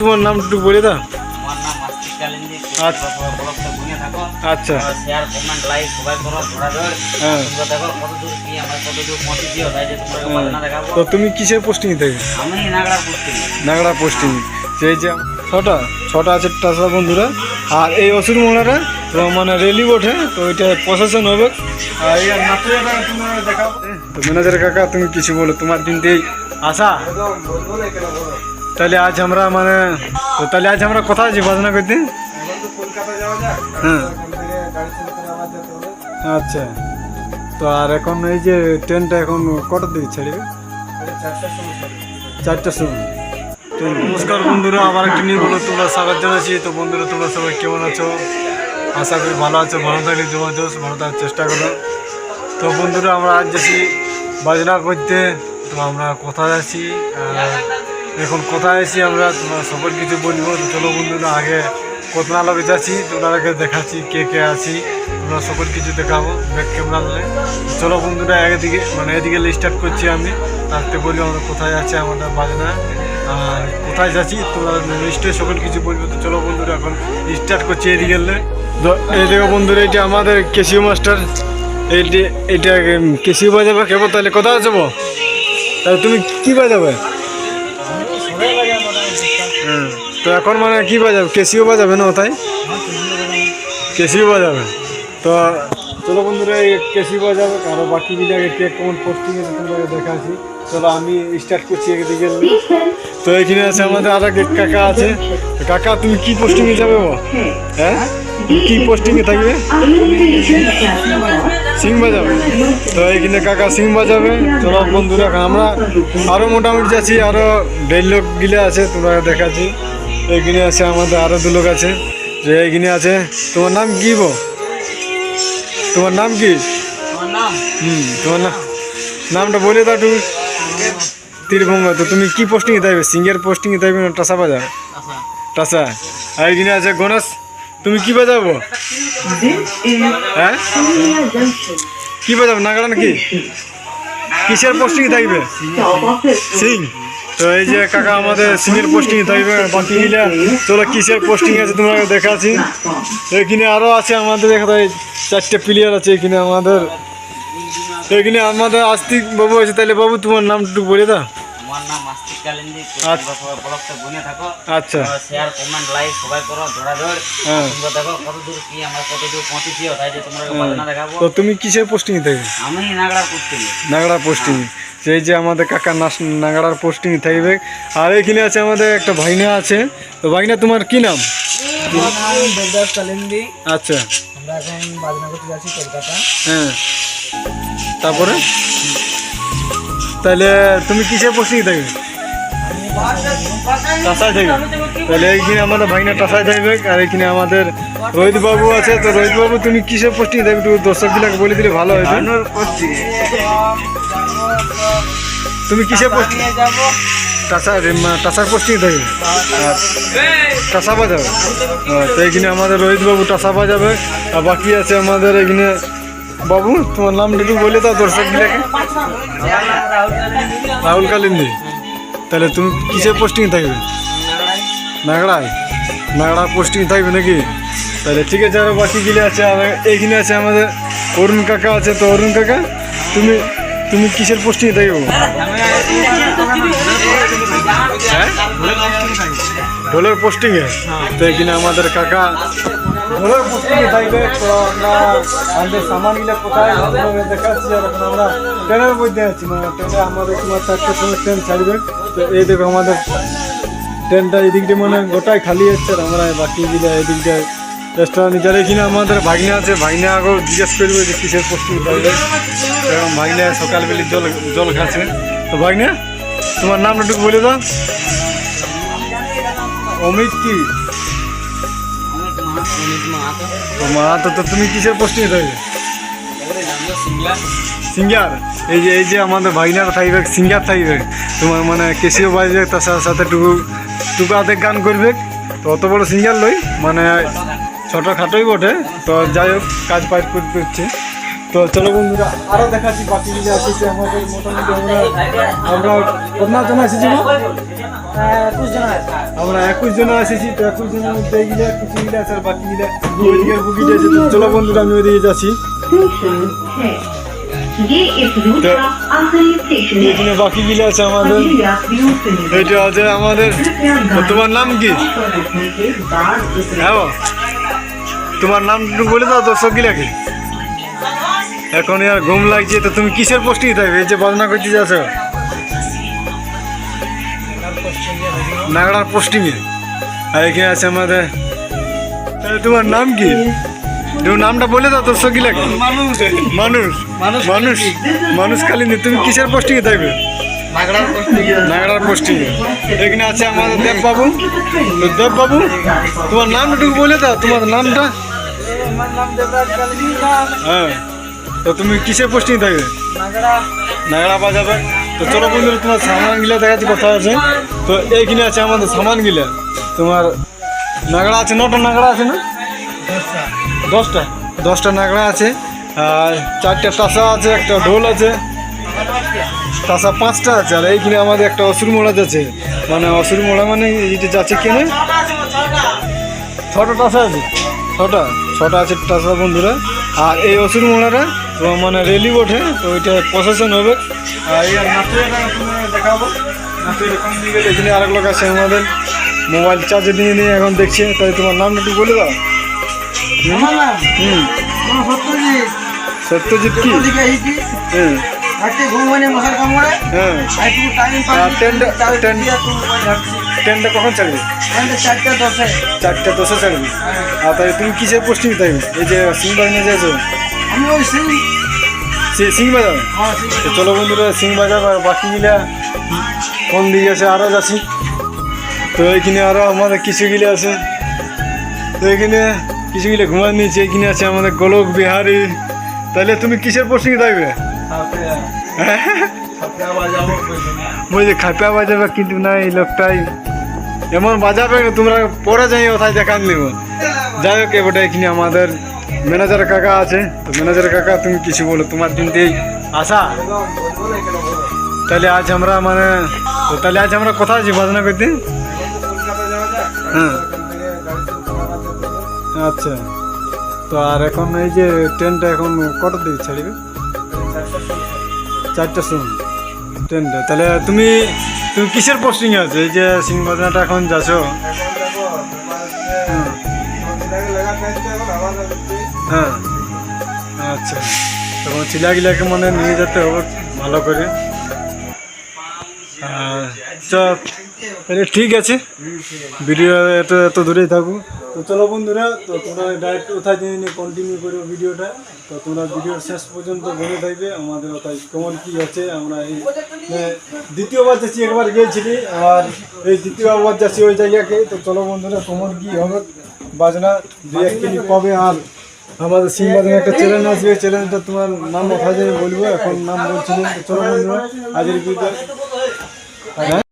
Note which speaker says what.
Speaker 1: তোমার নাম একটু বলে দাও।
Speaker 2: আমার নাম মাস্টার কালিন্দি।
Speaker 1: আচ্ছা
Speaker 2: ব্লগটা বুঝে থাকো।
Speaker 1: আচ্ছা
Speaker 2: শেয়ার কমেন্ট লাইক সবাই করো ধরাধর।
Speaker 1: হ্যাঁ
Speaker 2: তোমরা দেখো কতদূর কি আমার কতদূর পৌঁছে দিও তাই যে তোমরা বাজনা দেখাবো।
Speaker 1: তো তুমি কিসের পোস্টিং থেকে?
Speaker 2: আমি নাগড়া করছি।
Speaker 1: নাগড়া পোস্টিং। সেই যে ছটা আছে টাসা বন্ধুরা। আর এই অসুর মোড়াটা তো মানে রেলি ওঠে, তো ওইটা প্রশাসন হবে। আর এই নাটুয়াটা তোমরা দেখাবো। তো ম্যানেজার কাকা তুমি কিছু বলো, তোমার দিনতেই আসা। তাহলে আজ আমরা মানে তাহলে আজ আমরা কোথায় আছি বাজনা করতে? হ্যাঁ আচ্ছা। তো আর এখন এই যে ট্রেনটা এখন কটার দিকে ছাড়বে? 4টার সময়। তো নমস্কার বন্ধুরা, আবার একটি নিয়ে বলো তোমরা স্বাগত জানাচ্ছি। তো বন্ধুরা তোমরা সবাই কেমন আছো? আশা করি ভালো আছো। ভালো থাকলে জোর ভালো থাকার চেষ্টা করো। তো বন্ধুরা আমরা আজ যাচ্ছি বাজনা করতে। তো আমরা কোথায় আছি, এখন কোথায় আছি আমরা তোমরা সকল কিছু বলবো। তো চলো বন্ধুরা আগে কোথা লোকে যাচ্ছি তোমরাকে দেখাচ্ছি কে কে আছি, তোমরা সকল কিছু দেখাবো ব্যাক ক্যামেরা নিয়ে। চলো বন্ধুরা একদিকে মানে এদিকে স্টার্ট করছি আমি, তারপরে বলবো আমরা কোথায় আছি আমাদের বাজনা আর কোথায় যাচ্ছি তোমরা নিশ্চয়ই সকল কিছু বলবো। তো চলো বন্ধুরা এখন স্টার্ট করছি এদিকে। এই দেখো বন্ধুরা এটা আমাদের কেসিও মাস্টার, এইটা কেসিও বাজাবে কেবল। তাহলে কোথায় যাবো? তাহলে তুমি কি বাজাবে? হ্যাঁ তো এখন মানে কি বাজাবে? কেসিও বাজাবে না? তাই কেসিও বাজাবে। তো চলো বন্ধুরা এই কেসিও বাজাবে। আরো বাকি বিজাকে কে কোন পোস্টিং আছে তোমরা দেখাচ্ছি। চলো আমি স্টার্ট করছি এদিকে। তো এখানে আছে আমাদের আর এক কাকা আছে। কাকা তুমি কি পোস্টিংয়ে যাবে? হ্যাঁ কি পোস্টিংয়ে থাকবে? সিং বাজাবে। তো এইখানে কাকা সিং বাজাবে। চলো বন্ধুরা আমরা আরও মোটামুটি যাচ্ছি, আরও 1.5 লোক গিলে আছে তোমরা দেখাচ্ছি। এইখানে আছে আমাদের আরও 2 লোক আছে। যে এইখানে আছে। তোমার নাম কি? তোমার নাম কি? তোমার নামটা বলে দাও একটু। তীরভঙ্গ। তো তুমি কি পোস্টিংয়ে থাকবে? সিঙ্গের পোস্টিংয়ে থাকবে না টাসা বাজাবে? টাসা। আর এইখানে আছে গণেশ, তুমি কি বাজাবো? হ্যাঁ কি বাজাবো? নাগড়া নাকি? কিসের পোস্টিংয়ে থাকবে? সিং। তো এই যে কাকা আমাদের সিংয়ের পোস্টিংয়ে থাকবে। বাকি মিলে চলো কিসের পোস্টিং আছে তোমরা দেখাচ্ছি। এখানে আরও আছে আমাদের 4টে প্লেয়ার আছে এখানে আমাদের। এখানে আমাদের আস্তিক বাবু আছে। তাহলে বাবু তোমার নাম একটু বলে দাও।
Speaker 2: আমার নাম মাস্টার কালিন্দি। ব্লগটা বুঝে থাকো।
Speaker 1: আচ্ছা
Speaker 2: শেয়ার কমেন্ট লাইক সবাই করো ধরাধর।
Speaker 1: হ্যাঁ
Speaker 2: তোমরা দেখো কতদূর কি আমরা কতদূর পৌঁছে দিও তাই যে তোমরা বাজনা দেখাবো।
Speaker 1: তো তুমি কিসের পোস্টিংয়ে থাকবে?
Speaker 2: আমি নাগড়া করছি।
Speaker 1: নাগড়া পোস্টিং। সেই যে আমাদের কাকা নাগড়ার পোস্টিং থাকবে। আর এখানে আছে আমাদের একটা ভাইনা আছে। তো ভাইনা তোমার কি নাম?
Speaker 3: দেবদাস কালিন্দি।
Speaker 1: আচ্ছা
Speaker 3: আমরা এখন বাজনা করতে যাচ্ছি কলকাতা।
Speaker 1: হ্যাঁ তারপরে তাহলে তুমি কিসের পোস্টিংয়ে থাকবে? টাসায় থাকবে। তাহলে এইখানে আমাদের ভাইনা টাসায় থাকবে। আর এইখানে আমাদের রোহিত বাবু আছে। তো রোহিত বাবু তুমি কিসের পোস্টিংয়ে থাকবে একটু দর্শকগুলোকে বলে দিলে ভালো হবে। তুমি কিসের পোস্টিং? টাসার পোস্টিংয়ে থাকবে। টাসা বাজাবে। তো এইখানে আমাদের রোহিত বাবু টাসা বাজাবে। আর বাকি আছে আমাদের এখানে বাবু তোমার নামটা একটু বলে দাও দর্শকগুলোকে। রাহুল কালিন্দি। তাহলে তুমি কিসের পোস্টিংয়ে থাকবে? নাগড়ায়। নাগড়া পোস্টিং থাকবে নাকি? তাহলে ঠিক আছে। আরও বাকি গিলে আছে। আর এইখানে আছে আমাদের অরুণ কাকা আছে। তো অরুণ কাকা তুমি কিসের পোস্টিংয়ে থাকবে? হ্যাঁ ঢোলের পোস্টিংয়ে। তো এখানে আমাদের কাকা ঢোলের পোস্টিংয়ে থাকবে। তো আমরা আমাদের সামানগুলো কোথায় দেখাচ্ছি। আর এখন আমরা ট্রেনের মধ্যে আছি। মানে ট্রেনে আমাদের তোমার 4টার সময় ট্রেন ছাড়বে। তো এই দেখো আমাদের ট্রেনটা এদিকটা মানে গোটাই খালি হচ্ছে। আর আমরা বাকি গিয়ে এদিকটায় রেস্টুরেন্ট নিচে। এখানে আমাদের ভাগনা আছে। ভাগনা আগেও জিজ্ঞেস করবে যে কিসের পোস্টিং থাকবে। এবং ভাগনা সকালবেলা জল খাচ্ছে। তো ভাগনা তোমার নামটা একটু বলে দাও। অমিত কি? মাহাতো। তো তুমি কিসের পোস্টিংয়ে থাকবে? সিঙ্গার। এই যে আমাদের ভাইনারা থাকবে সিঙ্গার থাকবে। তোমার মানে কেসিও বাজবে, তার সাথে টুকাতে গান করবে। তো অত বড় সিঙ্গার লই মানে ছোটোখাটোই বটে। তো যাই হোক কাজ পাজ করছে। তো চলো বন্ধুরা আরো দেখাচ্ছি বাকি মিলে আসেছে আমাদের মোটামুটি আমরা কতনা জন এসেছি না?
Speaker 3: 21 জন আছে।
Speaker 1: আমরা 21 জন এসেছি, তো 21 জনের মধ্যে গিলে কিছু মিলে আছে আর বাকি মিলে ওইদিকের বুকিং আছে। তো চলো বন্ধুরা আমি ওইদিকে যাচ্ছি।
Speaker 4: ये इस रूट का आखिरी स्टेशन है।
Speaker 1: এখানে বাকি মিলে আছে আমাদের।
Speaker 4: अभी यात्रियों से निवेदन
Speaker 1: এটা আছে আমাদের। তো তোমার নাম কি?
Speaker 4: रखने के बाद इस
Speaker 1: হ্যাঁ বাবা। তোমার নাম একটু বলে দাও দর্শক গিলাকে। এখন আর ঘুম লাগছে, তো তুমি কিসের পোস্টিং থাকবে? এই যে বাজনা করতে যাচ্ছ নাগড়ার পোস্টিং এ। আর এখানে আছে আমাদের। তাহলে তোমার নাম কি? তোমার নামটা বলে দাও দর্শক গিলাকে। মানুষ মানুষ মানুষ খালি নেই, তুমি কিসের পোস্টিং এ থাকবে? নাগড়ার পোস্টিং এ। এখানে আছে আমাদের দেববাবু। তো দেববাবু তোমার নামটা একটু বলে দাও, তোমার নামটা।
Speaker 3: আমার নাম দেবরাজ কালিন্দী।
Speaker 1: হ্যাঁ, তো তুমি কিসের পোস্টিং থাকবে?
Speaker 3: নাগড়া।
Speaker 1: নাগড়া বাজাবে। তো চলো বন্ধুরা তোমার সামান গিলা দেখাচ্ছি কথা আছে। তো এইখানে আছে আমাদের সামান গিলা। তোমার নাগড়া আছে, 9টা নাগড়া আছে না? 10টা নাগড়া আছে, আর 4টা টাসা আছে, একটা ঢোল আছে, টাসা 5টা আছে। আর এইখানে আমাদের একটা অসুর মোড়া যাচ্ছে, মানে অসুর মোড়া মানে এইটা যাচ্ছে কেনে 6টা টাসা আছে, 6টা আছে টাসা বন্ধুরা। আর এই অসুর মোড়াটা তো মানে রেলি ওঠে, তো ওইটা প্রসেশন হবে। আর এই নাচুয়াটা তোমার দেখাবো। নাচুয়াটা কোন দিকে এখানে আরেক লোক আছে আমাদের, মোবাইল চার্জে দিয়ে নিয়ে এখন দেখছে। তাই তোমার নামটা একটু বলে দাও।
Speaker 3: আমার নাম
Speaker 1: হুম,
Speaker 3: সত্যজিৎ।
Speaker 1: সত্যজিৎ কি?
Speaker 3: ওদিকে এইটি
Speaker 1: হ্যাঁ
Speaker 3: আজকে ঘুমানে মশার কামড়ে
Speaker 1: হ্যাঁ।
Speaker 3: আইটু টাইম
Speaker 1: আর
Speaker 3: পাস
Speaker 1: ট্রেনটা-
Speaker 3: ট্রেন যাচ্ছি।
Speaker 1: ট্রেনটা কখন ছাড়বে?
Speaker 3: 4:10
Speaker 1: 4টা 10 ছাড়বে। আর তাই তুমি কিসের পোস্টিং থাকবে? এই যে সিং বাজানো যাচ্ছো,
Speaker 3: আমি ওই সিং।
Speaker 1: সিং বাজাবে।
Speaker 3: হ্যাঁ সিং।
Speaker 1: তো চলো বন্ধুরা সিং বাজাব, আর বাকি মিলা কোন দিকে আছে আরও যাচ্ছি। তো এইখানে আরও আমাদের কিছু গিলে আছে। তো এখানে কিছু গিলে ঘুমান নিয়েছে। এখানে আছে আমাদের গোলক বিহারি। তাহলে তুমি কিসের পোস্টিং থাকবে? বলছে খাপিয়া বাজাবে, কিন্তু না এই লোকটাই এমন বাজাবে তোমরা পরে যাই ওথায় দেখান নিব। যাই হোক এবারে এখানে আমাদের ম্যানেজার কাকা আছে। তো ম্যানেজার কাকা তুমি কিছু বলো, তোমার দিনতেই আসা। তাহলে আজ আমরা মানে তো তাহলে আজ আমরা কোথায় আছি বাজনা করতে? হ্যাঁ আচ্ছা। তো আর এখন এই যে ট্রেনটা এখন কটার দিকে ছাড়বে? 4টার সময় ট্রেনটা। তাহলে তুমি কিসের পোস্টিং আছে? এই যে সিং বাজনাটা এখন যাচ্ছ। হ্যাঁ আচ্ছা, তখন ছিলাগিলাকে মানে নিয়ে যেতে হবে ভালো করে। আচ্ছা তাহলে ঠিক আছে, ভিডিও এত দূরেই থাকুক। তো চলো বন্ধুরা, তো তোমরা ডাইরেক্ট কোথায় নিয়ে কন্টিনিউ করো ভিডিওটা। তো তোমরা ভিডিওর শেষ পর্যন্ত বলে থাকবে আমাদের ওটাই কেমন কী আছে। আমরা এই দ্বিতীয়বার যাচ্ছি, একবার গিয়েছিলি আর এই দ্বিতীয়বার যাচ্ছি ওই জায়গাকে। তো চলো বন্ধুরা কেমন কী হবে বাজনা 2-1 মিনিট পাবে। আর আমাদের সিং বাজনা একটা চ্যানেল আসবে, চ্যানেলটা তোমার নাম ওঠায় যাবে বলবো, এখন নাম বলছি না। তো চলো বন্ধুরা আজকের ভিডিও।